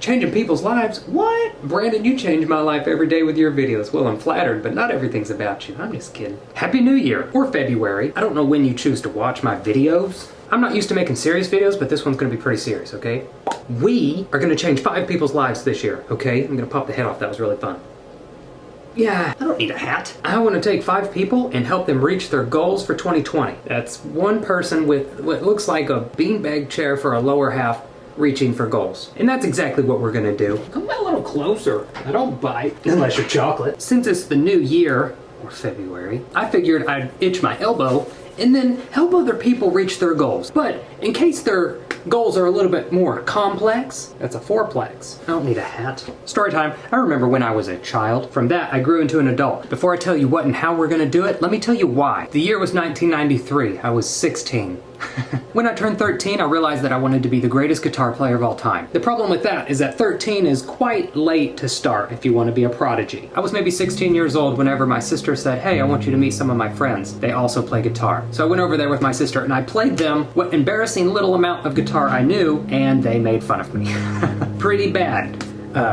Changing people's lives? What? Brandon, you change my life every day with your videos. Well, I'm flattered, but not everything's about you. I'm just kidding. Happy New Year, or February. I don't know when you choose to watch my videos. I'm not used to making serious videos, but this one's gonna be pretty serious, okay? We are gonna change 5 people's lives this year, okay? I'm gonna pop the head off, that was really fun. Yeah, I don't need a hat. I want to take 5 people and help them reach their goals for 2020. That's one person with what looks like a beanbag chair for a lower half reaching for goals. And that's exactly what we're gonna do. Come a little closer. I don't bite, unless you're chocolate. Since it's the new year, or February, I figured I'd itch my elbow and then help other people reach their goals. But in case their goals are a little bit more complex, that's a fourplex. I don't need a hat. Story time. I remember when I was a child. From that, I grew into an adult. Before I tell you what and how we're gonna do it, let me tell you why. The year was 1993. I was 16. When I turned 13, I realized that I wanted to be the greatest guitar player of all time. The problem with that is that 13 is quite late to start if you want to be a prodigy. I was maybe 16 years old whenever my sister said, hey, I want you to meet some of my friends. They also play guitar. So I went over there with my sister and I played them what embarrassing little amount of guitar I knew, and they made fun of me. Pretty bad.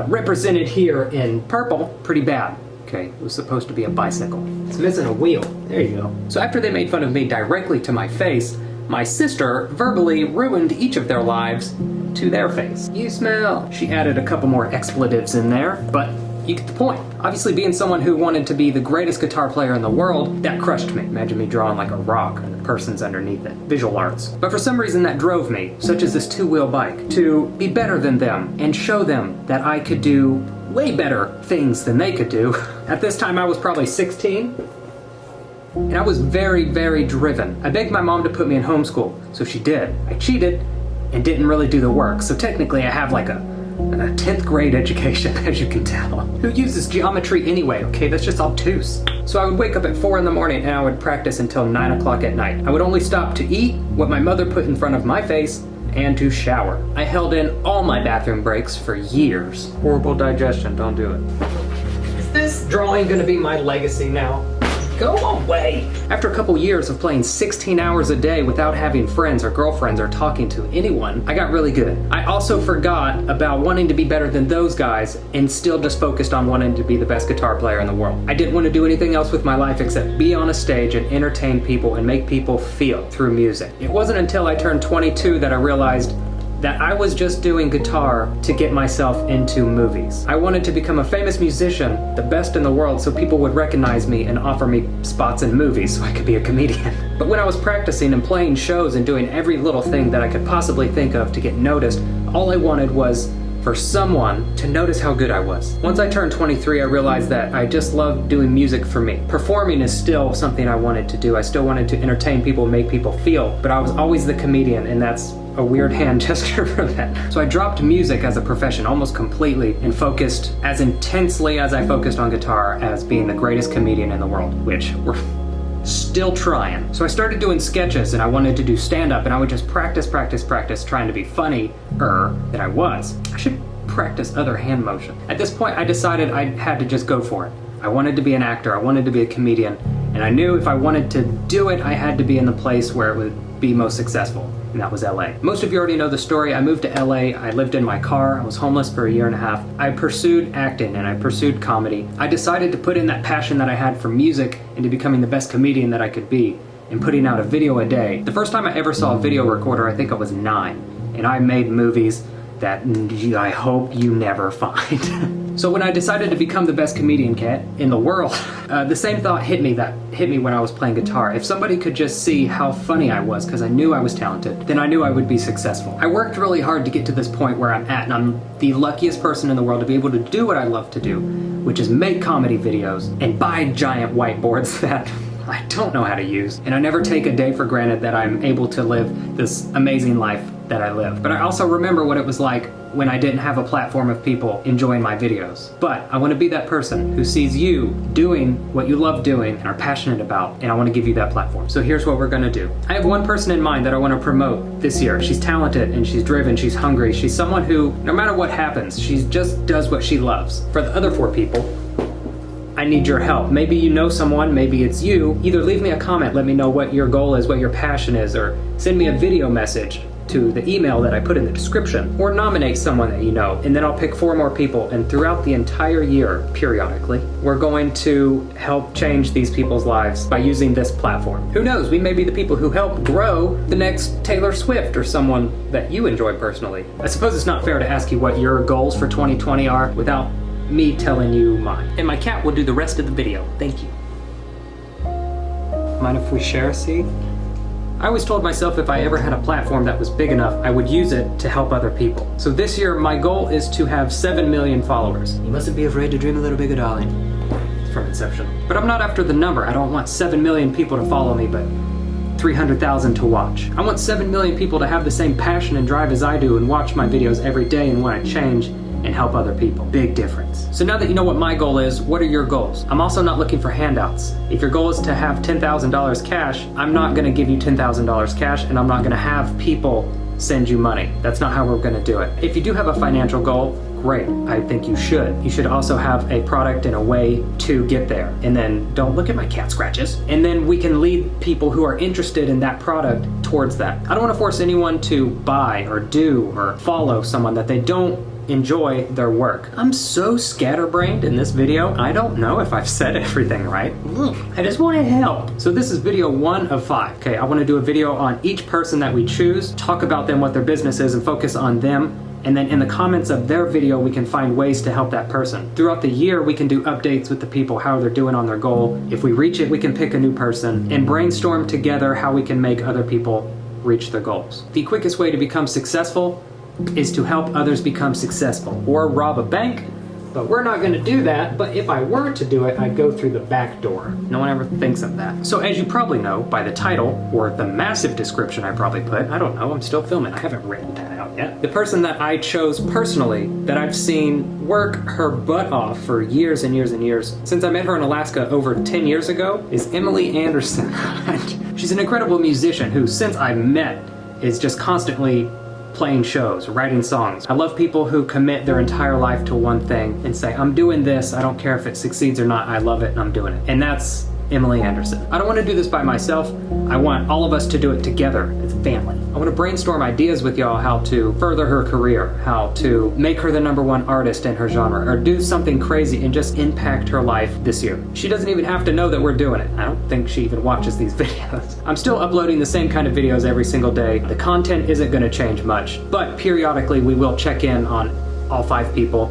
Represented here in purple, pretty bad. Okay, it was supposed to be a bicycle. It's missing a wheel. There you go. So after they made fun of me directly to my face, my sister verbally ruined each of their lives to their face. You smell. She added a couple more expletives in there, but you get the point. Obviously, being someone who wanted to be the greatest guitar player in the world, that crushed me. Imagine me drawing like a rock and the person's underneath it. Visual arts. But for some reason that drove me, such as this 2-wheel bike, to be better than them and show them that I could do way better things than they could do. At this time, I was probably 16. And I was very, very driven. I begged my mom to put me in homeschool, so she did. I cheated and didn't really do the work, so technically I have like a 10th grade education, as you can tell. Who uses geometry anyway, okay? That's just obtuse. So I would wake up at 4 in the morning and I would practice until 9 o'clock at night. I would only stop to eat what my mother put in front of my face and to shower. I held in all my bathroom breaks for years. Horrible digestion, don't do it. Is this drawing gonna be my legacy now? Go away! After a couple years of playing 16 hours a day without having friends or girlfriends or talking to anyone, I got really good. I also forgot about wanting to be better than those guys and still just focused on wanting to be the best guitar player in the world. I didn't want to do anything else with my life except be on a stage and entertain people and make people feel through music. It wasn't until I turned 22 that I realized that I was just doing guitar to get myself into movies. I wanted to become a famous musician, the best in the world, so people would recognize me and offer me spots in movies so I could be a comedian. But when I was practicing and playing shows and doing every little thing that I could possibly think of to get noticed, all I wanted was for someone to notice how good I was. Once I turned 23, I realized that I just loved doing music for me. Performing is still something I wanted to do. I still wanted to entertain people, make people feel, but I was always the comedian, and that's a weird hand gesture for that. So I dropped music as a profession almost completely and focused as intensely as I focused on guitar as being the greatest comedian in the world, which we're still trying. So I started doing sketches and I wanted to do stand-up, and I would just practice trying to be funnier than I was. I should practice other hand motion. At this point, I decided I had to just go for it. I wanted to be an actor, I wanted to be a comedian, and I knew if I wanted to do it, I had to be in the place where it would be most successful. And that was LA. Most of you already know the story. I moved to LA, I lived in my car, I was homeless for a year and a half. I pursued acting and I pursued comedy. I decided to put in that passion that I had for music into becoming the best comedian that I could be and putting out a video a day. The first time I ever saw a video recorder, I think I was 9, and I made movies that I hope you never find. So when I decided to become the best comedian cat in the world, the same thought hit me when I was playing guitar. If somebody could just see how funny I was, because I knew I was talented, then I knew I would be successful. I worked really hard to get to this point where I'm at, and I'm the luckiest person in the world to be able to do what I love to do, which is make comedy videos and buy giant whiteboards that I don't know how to use. And I never take a day for granted that I'm able to live this amazing life that I live. But I also remember what it was like when I didn't have a platform of people enjoying my videos. But I want to be that person who sees you doing what you love doing and are passionate about, and I want to give you that platform. So here's what we're gonna do. I have one person in mind that I want to promote this year. She's talented and she's driven, she's hungry. She's someone who, no matter what happens, she just does what she loves. For the other 4 people, I need your help. Maybe you know someone, maybe it's you. Either leave me a comment, let me know what your goal is, what your passion is, or send me a video message to the email that I put in the description, or nominate someone that you know, and then I'll pick 4 more people, and throughout the entire year, periodically, we're going to help change these people's lives by using this platform. Who knows, we may be the people who help grow the next Taylor Swift or someone that you enjoy personally. I suppose it's not fair to ask you what your goals for 2020 are without me telling you mine. And my cat will do the rest of the video. Thank you. Mind if we share a seat? I always told myself if I ever had a platform that was big enough, I would use it to help other people. So this year, my goal is to have 7 million followers. You mustn't be afraid to dream a little bigger, darling. It's from Inception. But I'm not after the number. I don't want 7 million people to follow me, but 300,000 to watch. I want 7 million people to have the same passion and drive as I do and watch my videos every day and want to change and help other people. Big difference. So now that you know what my goal is, what are your goals? I'm also not looking for handouts. If your goal is to have $10,000 cash, I'm not gonna give you $10,000 cash, and I'm not gonna have people send you money. That's not how we're gonna do it. If you do have a financial goal, great. I think you should. You should also have a product and a way to get there. And then don't look at my cat scratches. And then we can lead people who are interested in that product towards that. I don't wanna force anyone to buy or do or follow someone that they don't enjoy their work. I'm so scatterbrained in this video, I don't know if I've said everything right. I just want to help. So this is video 1 of 5. Okay, I want to do a video on each person that we choose, talk about them, what their business is, and focus on them. And then in the comments of their video, we can find ways to help that person. Throughout the year, we can do updates with the people, how they're doing on their goal. If we reach it, we can pick a new person and brainstorm together how we can make other people reach their goals. The quickest way to become successful is to help others become successful, or rob a bank, but we're not gonna do that. But if I were to do it, I'd go through the back door. No one ever thinks of that. So as you probably know by the title, or the massive description I probably put, I don't know, I'm still filming, I haven't written that out yet. The person that I chose personally, that I've seen work her butt off for years and years and years, since I met her in Alaska over 10 years ago, is Emily Anderson. She's an incredible musician who, since I met, is just constantly playing shows, writing songs. I love people who commit their entire life to one thing and say, I'm doing this, I don't care if it succeeds or not, I love it and I'm doing it. And that's Emily Anderson. I don't want to do this by myself. I want all of us to do it together as a family. I want to brainstorm ideas with y'all how to further her career, how to make her the #1 artist in her genre, or do something crazy and just impact her life this year. She doesn't even have to know that we're doing it. I don't think she even watches these videos. I'm still uploading the same kind of videos every single day. The content isn't going to change much, but periodically we will check in on all 5 people,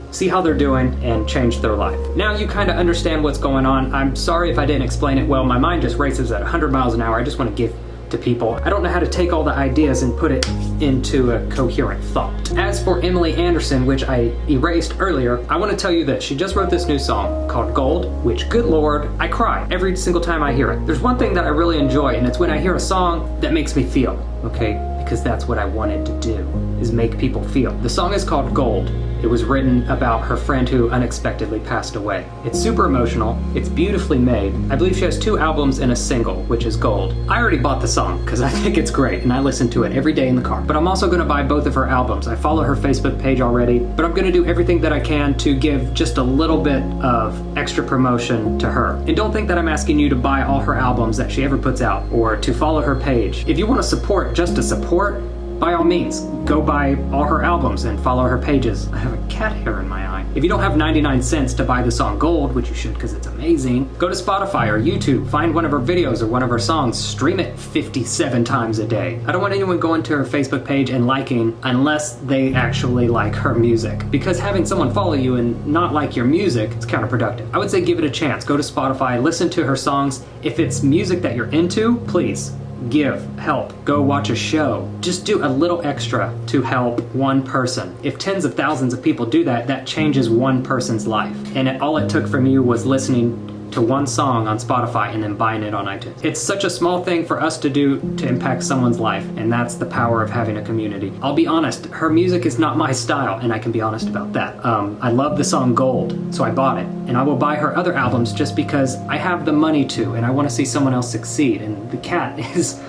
see how they're doing, and change their life. Now you kind of understand what's going on. I'm sorry if I didn't explain it well. My mind just races at 100 miles an hour. I just want to give to people. I don't know how to take all the ideas and put it into a coherent thought. As for Emily Anderson, which I erased earlier, I want to tell you that she just wrote this new song called Gold, which, good Lord, I cry every single time I hear it. There's one thing that I really enjoy, and it's when I hear a song that makes me feel, okay? Because that's what I wanted to do, is make people feel. The song is called Gold. It was written about her friend who unexpectedly passed away. It's super emotional. It's beautifully made. I believe she has 2 albums and a single, which is Gold. I already bought the song because I think it's great and I listen to it every day in the car. But I'm also gonna buy both of her albums. I follow her Facebook page already, but I'm gonna do everything that I can to give just a little bit of extra promotion to her. And don't think that I'm asking you to buy all her albums that she ever puts out or to follow her page. If you wanna support just to support, by all means, go buy all her albums and follow her pages. I have a cat hair in my eye. If you don't have 99 cents to buy the song Gold, which you should because it's amazing, go to Spotify or YouTube, find one of her videos or one of her songs, stream it 57 times a day. I don't want anyone going to her Facebook page and liking unless they actually like her music. Because having someone follow you and not like your music, it's counterproductive. I would say give it a chance. Go to Spotify, listen to her songs. If it's music that you're into, please give, help, go watch a show. Just do a little extra to help one person. If tens of thousands of people do that, that changes one person's life. And all it took from you was listening to one song on Spotify and then buying it on iTunes. It's such a small thing for us to do to impact someone's life, and that's the power of having a community. I'll be honest, her music is not my style, and I can be honest about that. I love the song Gold, so I bought it, and I will buy her other albums just because I have the money to, and I want to see someone else succeed, and the cat is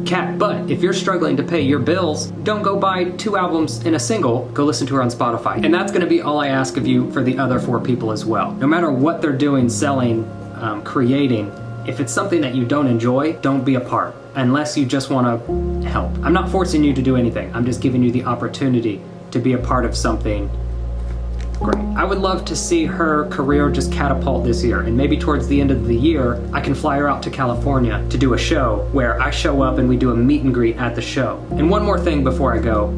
cat. But if you're struggling to pay your bills, don't go buy 2 albums and a single, go listen to her on Spotify. And that's gonna be all I ask of you for the other 4 people as well. No matter what they're doing, selling, creating, if it's something that you don't enjoy, don't be a part. unless you just want to help. I'm not forcing you to do anything. I'm just giving you the opportunity to be a part of something great. I would love to see her career just catapult this year, and maybe towards the end of the year, I can fly her out to California to do a show where I show up and we do a meet and greet at the show. And one more thing before I go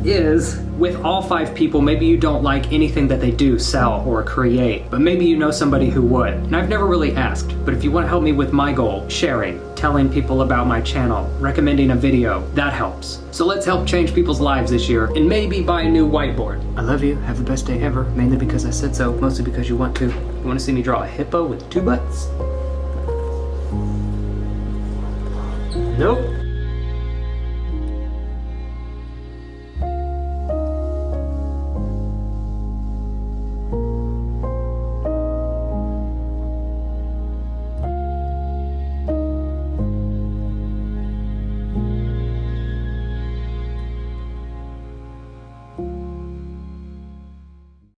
is, with all 5 people, maybe you don't like anything that they do, sell, or create, but maybe you know somebody who would. And I've never really asked, but if you want to help me with my goal, sharing, telling people about my channel, recommending a video, that helps. So let's help change people's lives this year, and maybe buy a new whiteboard. I love you, have the best day ever, mainly because I said so, mostly because you want to. You want to see me draw a hippo with 2 butts? Nope.